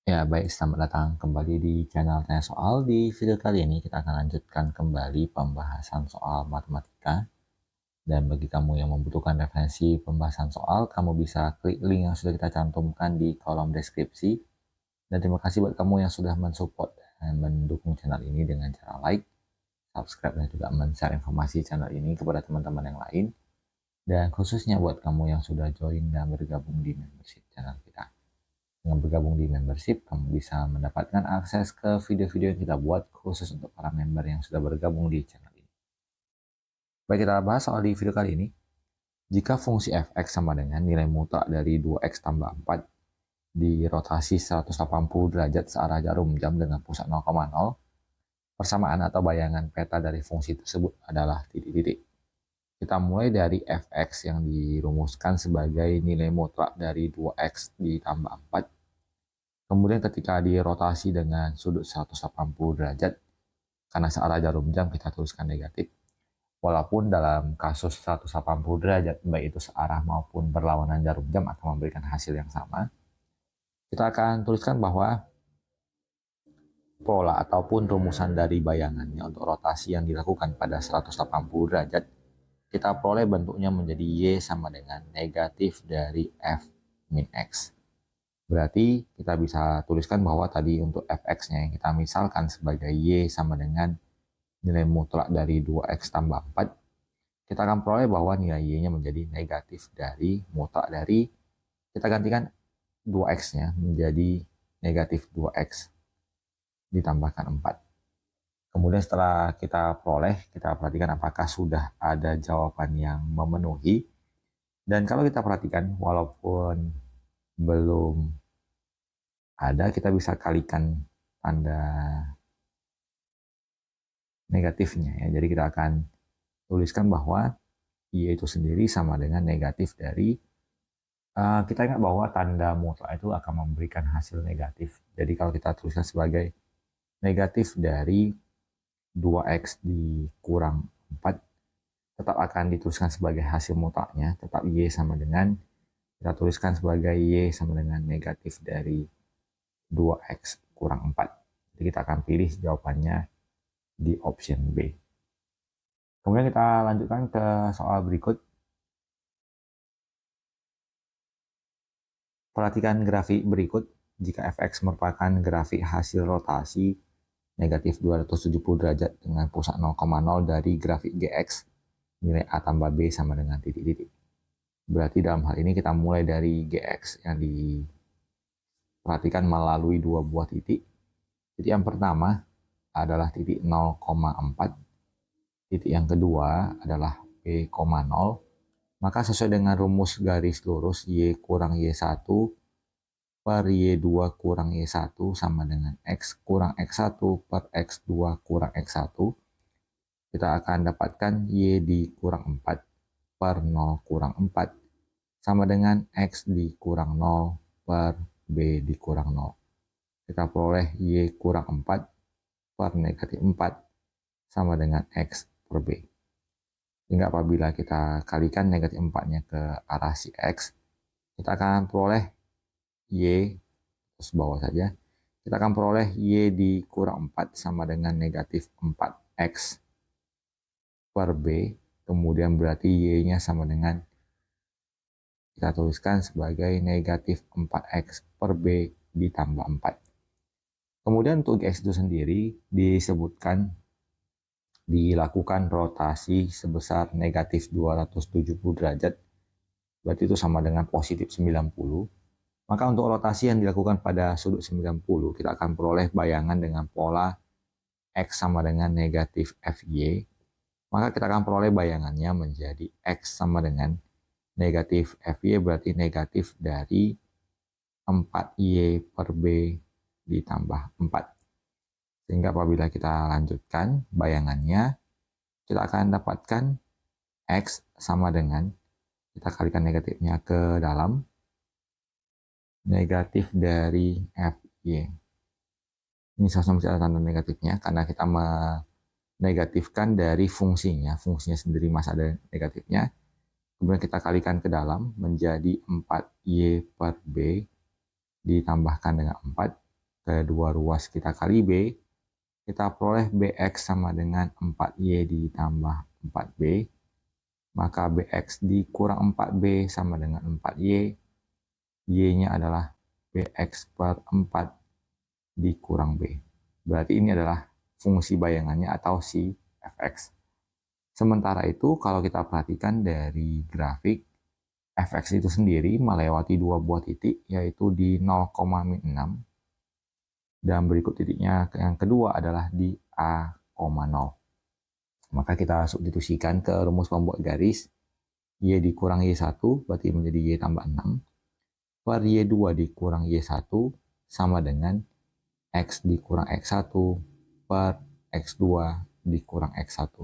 Ya, baik, selamat datang kembali di channel Tanya Soal. Di video kali ini kita akan lanjutkan kembali pembahasan soal matematika. Dan bagi kamu yang membutuhkan referensi pembahasan soal, kamu bisa klik link yang sudah kita cantumkan di kolom deskripsi. Dan terima kasih buat kamu yang sudah mensupport dan mendukung channel ini dengan cara like, subscribe, dan juga men-share informasi channel ini kepada teman-teman yang lain. Dan khususnya buat kamu yang sudah join dan bergabung di membership channel kita. Dengan bergabung di membership, kamu bisa mendapatkan akses ke video-video yang kita buat khusus untuk para member yang sudah bergabung di channel ini. Baik, kita bahas soal di video kali ini. Jika fungsi fx sama dengan nilai mutlak dari 2x tambah 4 dirotasi 180 derajat searah jarum jam dengan pusat 0,0, persamaan atau bayangan peta dari fungsi tersebut adalah titik-titik. Kita mulai dari fx yang dirumuskan sebagai nilai mutlak dari 2x ditambah 4. Kemudian ketika dirotasi dengan sudut 180 derajat, karena searah jarum jam kita tuliskan negatif. Walaupun dalam kasus 180 derajat, baik itu searah maupun berlawanan jarum jam akan memberikan hasil yang sama. Kita akan tuliskan bahwa pola ataupun rumusan dari bayangannya untuk rotasi yang dilakukan pada 180 derajat, kita peroleh bentuknya menjadi Y sama dengan negatif dari F min X. Berarti kita bisa tuliskan bahwa tadi untuk fx-nya yang kita misalkan sebagai y sama dengan nilai mutlak dari 2x tambah 4, kita akan peroleh bahwa nilai y-nya menjadi negatif dari mutlak dari, kita gantikan 2x-nya menjadi negatif 2x ditambahkan 4. Kemudian setelah kita peroleh, kita perhatikan apakah sudah ada jawaban yang memenuhi. Dan kalau kita perhatikan, walaupun belum ada, kita bisa kalikan tanda negatifnya ya. Jadi kita akan tuliskan bahwa Y itu sendiri sama dengan negatif dari, kita ingat bahwa tanda mutlak itu akan memberikan hasil negatif. Jadi kalau kita tuliskan sebagai negatif dari 2x dikurang 4, tetap akan dituliskan sebagai hasil mutlaknya, tetap Y sama dengan, kita tuliskan sebagai Y sama dengan negatif dari 2x kurang 4. Jadi kita akan pilih jawabannya di option B. Kemudian kita lanjutkan ke soal berikut. Perhatikan grafik berikut. Jika fx merupakan grafik hasil rotasi negatif 270 derajat dengan pusat 0,0 dari grafik gx, nilai a tambah b sama dengan titik-titik. Berarti dalam hal ini kita mulai dari gx yang diperhatikan melalui dua buah titik. Titik yang pertama adalah titik 0,4. Titik yang kedua adalah p,0. Maka sesuai dengan rumus garis lurus Y kurang Y1 per Y2 kurang Y1 sama dengan X kurang X1 per X2 kurang X1, kita akan dapatkan Y dikurang 4 per 0 kurang 4 sama dengan X dikurang 0 per B dikurang 0. Kita peroleh Y kurang 4 per negatif 4 sama dengan X per B. Sehingga apabila kita kalikan negatif 4-nya ke arah si X, kita akan peroleh Y, terus bawah saja, kita akan peroleh Y dikurang 4 sama dengan negatif 4X per B, kemudian berarti Y-nya sama dengan, kita tuliskan sebagai negatif 4X per B ditambah 4. Kemudian untuk X itu sendiri disebutkan dilakukan rotasi sebesar negatif 270 derajat, berarti itu sama dengan positif 90. Maka untuk rotasi yang dilakukan pada sudut 90, kita akan peroleh bayangan dengan pola X sama dengan negatif FY. Maka kita akan peroleh bayangannya menjadi X sama dengan negatif FY, berarti negatif dari 4Y per B ditambah 4. Sehingga apabila kita lanjutkan bayangannya, kita akan dapatkan X sama dengan, kita kalikan negatifnya ke dalam, negatif dari FY. Ini sama-sama ada tanda negatifnya karena kita menegatifkan dari fungsinya sendiri masih ada negatifnya. Kemudian kita kalikan ke dalam menjadi 4Y per B ditambahkan dengan 4. kedua ruas kita kali B, kita peroleh BX sama dengan 4Y ditambah 4B, maka BX dikurang 4B sama dengan 4Y, Y-nya adalah BX per 4 dikurang B. Berarti ini adalah fungsi bayangannya atau si fx. Sementara itu, kalau kita perhatikan dari grafik, fx itu sendiri melewati dua buah titik, yaitu di 0,6, dan berikut titiknya yang kedua adalah di A,0. Maka kita substitusikan ke rumus pembuat garis, Y dikurang Y1 berarti menjadi Y tambah 6, per Y2 dikurang Y1 sama dengan X dikurang X1 per X2 dikurang X1.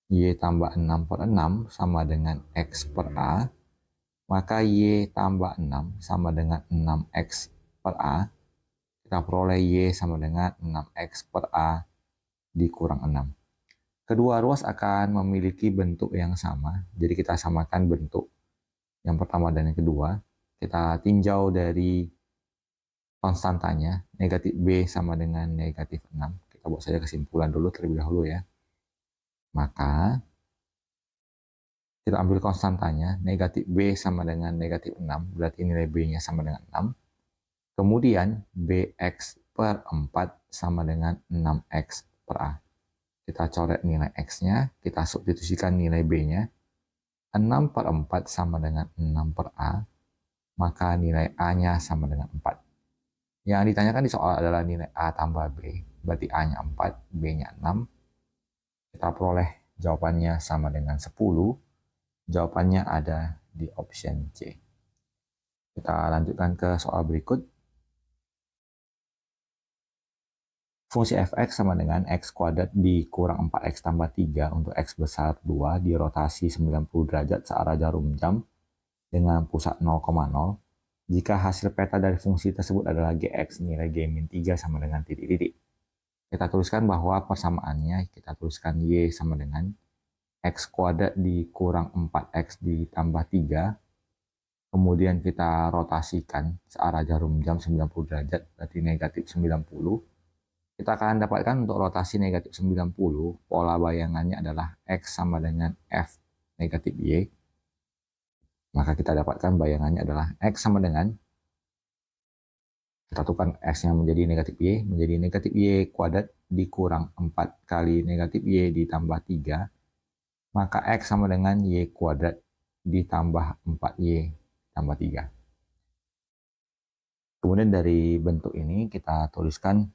Y tambah 6 per 6 sama dengan X per A, maka Y tambah 6 sama dengan 6X per A. Kita peroleh Y sama dengan 6X per A dikurang 6. Kedua ruas akan memiliki bentuk yang sama, jadi kita samakan bentuk yang pertama dan yang kedua. Kita tinjau dari konstantanya, negatif B sama dengan negatif 6. Kita buat saja kesimpulan dulu terlebih dahulu ya. Maka kita ambil konstantanya, negatif B sama dengan negatif 6, berarti nilai B-nya sama dengan 6. Kemudian BX per 4 sama dengan 6X per A. Kita coret nilai X-nya, kita substitusikan nilai B-nya. 6 per 4 sama dengan 6 per A, maka nilai A-nya sama dengan 4. Yang ditanyakan di soal adalah nilai A tambah B, berarti A-nya 4, B-nya 6. Kita peroleh jawabannya sama dengan 10. Jawabannya ada di option C. Kita lanjutkan ke soal berikut. Fungsi fx sama dengan x kuadrat dikurang 4x tambah 3 untuk x besar 2 dirotasi 90 derajat searah jarum jam dengan pusat 0,0. Jika hasil peta dari fungsi tersebut adalah gx, nilai g-3 sama dengan titik-titik. Kita tuliskan bahwa persamaannya, kita tuliskan y sama dengan x kuadrat dikurang 4x ditambah 3. Kemudian kita rotasikan searah jarum jam 90 derajat, berarti negatif 90. Kita akan dapatkan untuk rotasi negatif 90, pola bayangannya adalah X sama dengan F negatif Y. Maka kita dapatkan bayangannya adalah X sama dengan, kita tukar X-nya menjadi negatif Y kuadrat dikurang 4 kali negatif Y ditambah 3. Maka X sama dengan Y kuadrat ditambah 4Y tambah 3. Kemudian dari bentuk ini kita tuliskan,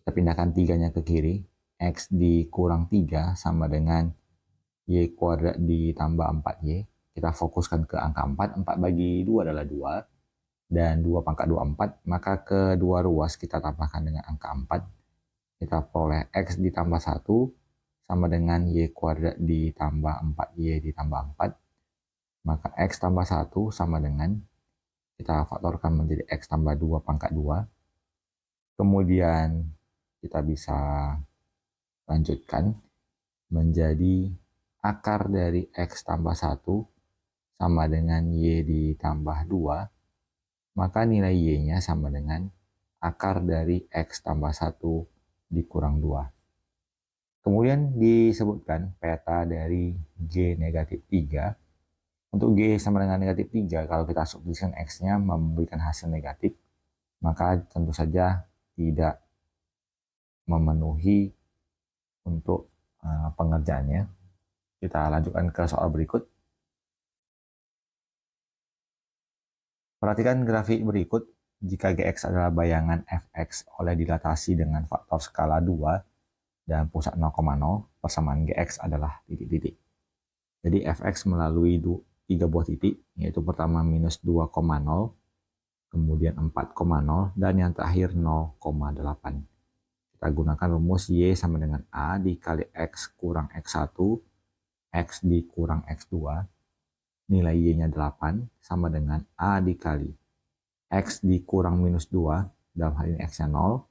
kita pindahkan 3-nya ke kiri, X dikurang 3 sama dengan Y kuadrat ditambah 4Y. Kita fokuskan ke angka 4, 4 bagi 2 adalah 2, dan 2 pangkat 2, 4, maka kedua ruas kita tambahkan dengan angka 4. Kita peroleh X ditambah 1 sama dengan Y kuadrat ditambah 4Y ditambah 4. Maka X tambah 1 sama dengan, kita faktorkan menjadi X tambah 2 pangkat 2. Kemudian kita bisa lanjutkan menjadi akar dari X tambah 1 sama dengan Y ditambah 2, maka nilai Y-nya sama dengan akar dari X tambah 1 dikurang 2. Kemudian disebutkan peta dari G negatif 3. Untuk G sama dengan negatif 3, kalau kita substitusikan X-nya memberikan hasil negatif, maka tentu saja tidak memenuhi untuk pengerjaannya. Kita lanjutkan ke soal berikut. Perhatikan grafik berikut. Jika Gx adalah bayangan Fx oleh dilatasi dengan faktor skala 2 dan pusat 0,0, persamaan Gx adalah titik-titik. Jadi Fx melalui 3 buah titik, yaitu pertama minus 2,0, kemudian 4,0, dan yang terakhir 0,8. Kita gunakan rumus Y sama dengan A dikali X kurang X1, X dikurang X2. Nilai Y-nya 8 sama dengan A dikali X dikurang minus 2, dalam hal ini X-nya 0.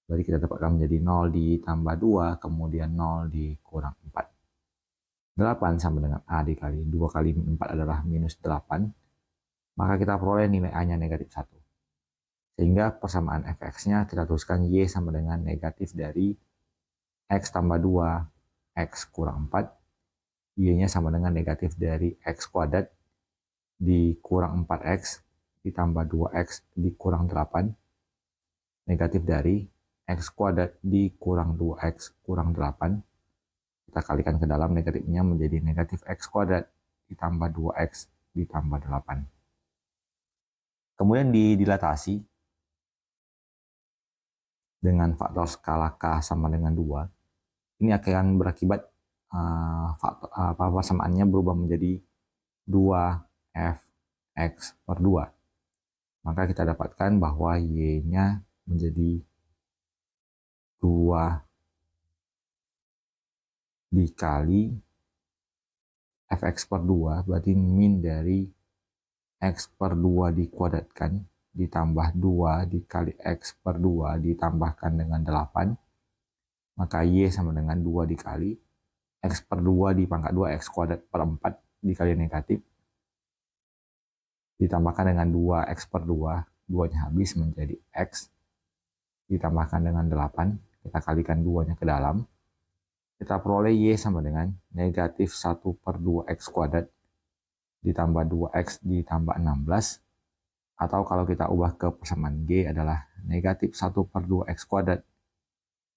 Berarti kita dapatkan menjadi 0 ditambah 2, kemudian 0 dikurang 4. 8 sama dengan A dikali 2 kali 4 adalah minus 8. Maka kita peroleh nilai A-nya negatif 1. Sehingga persamaan fx-nya kita tuliskan y sama dengan negatif dari x tambah 2, x kurang 4, y-nya sama dengan negatif dari x kuadrat dikurang 4x ditambah 2x dikurang 8, negatif dari x kuadrat dikurang 2x kurang 8. Kita kalikan ke dalam, negatifnya menjadi negatif x kuadrat ditambah 2x ditambah 8. Kemudian didilatasi dengan faktor skala K sama dengan 2. Ini akan berakibat persamaannya berubah menjadi 2fx per 2. Maka kita dapatkan bahwa y-nya menjadi 2 dikali fx per 2, berarti min dari x per 2 dikuadratkan ditambah 2 dikali x per 2 ditambahkan dengan 8. Maka y sama dengan 2 dikali x per 2 dipangkat 2 x kuadrat per 4 dikali negatif ditambahkan dengan 2x per 2, 2-nya habis menjadi x ditambahkan dengan 8, kita kalikan 2-nya ke dalam, kita peroleh y sama dengan negatif 1 per 2x kuadrat ditambah 2x ditambah 16, atau kalau kita ubah ke persamaan g adalah negatif 1 per 2x kuadrat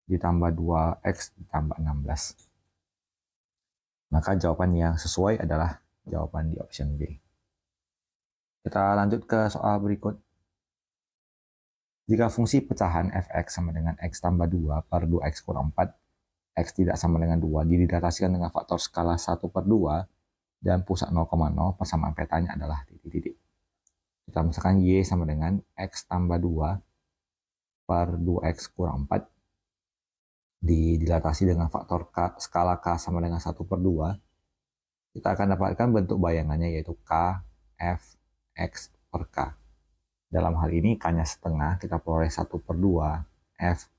ditambah 2x ditambah 16. Maka jawaban yang sesuai adalah jawaban di option B. Kita lanjut ke soal berikut. Jika fungsi pecahan fx sama dengan x tambah 2 per 2x kurang 4, x tidak sama dengan 2, didilatasikan dengan faktor skala 1 per 2, dan pusat 0,0, persamaan petanya adalah titik-titik. Kita misalkan y sama dengan x tambah 2 per 2x kurang 4, didilatasi dengan faktor skala k sama dengan 1 per 2, kita akan dapatkan bentuk bayangannya yaitu k, f, x per k. Dalam hal ini k-nya setengah, kita peroleh 1 per 2 f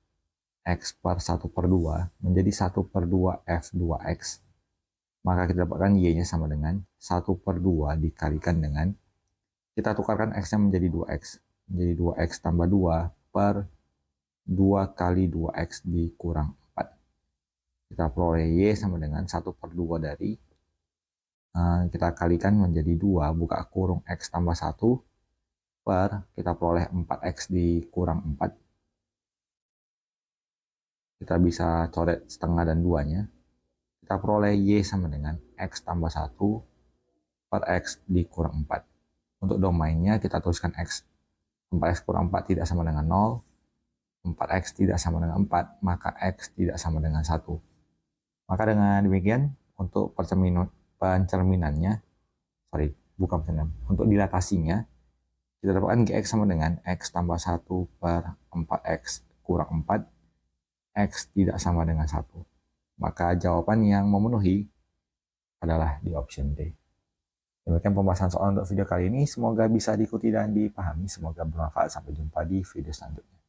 x per 1 per 2 menjadi 1 per 2 f 2x. Maka kita dapatkan y-nya sama dengan 1 per 2 dikalikan dengan, kita tukarkan x-nya menjadi 2x, menjadi 2x tambah 2 per 2 kali 2x dikurang 4. Kita peroleh y sama dengan 1 per 2 dari, kita kalikan menjadi 2, buka kurung x tambah 1 per, kita peroleh 4x dikurang 4. Kita bisa coret setengah dan 2-nya. Kita peroleh y sama dengan x tambah 1 per x dikurang 4. Untuk domainnya kita tuliskan x. 4x kurang 4 tidak sama dengan 0. 4x tidak sama dengan 4, maka x tidak sama dengan 1. Maka dengan demikian, untuk untuk dilatasinya, kita dapatkan gx sama dengan x tambah 1 per 4x kurang 4, x tidak sama dengan 1. Maka jawaban yang memenuhi adalah di option D. Demikian pembahasan soal untuk video kali ini. Semoga bisa diikuti dan dipahami. Semoga bermanfaat. Sampai jumpa di video selanjutnya.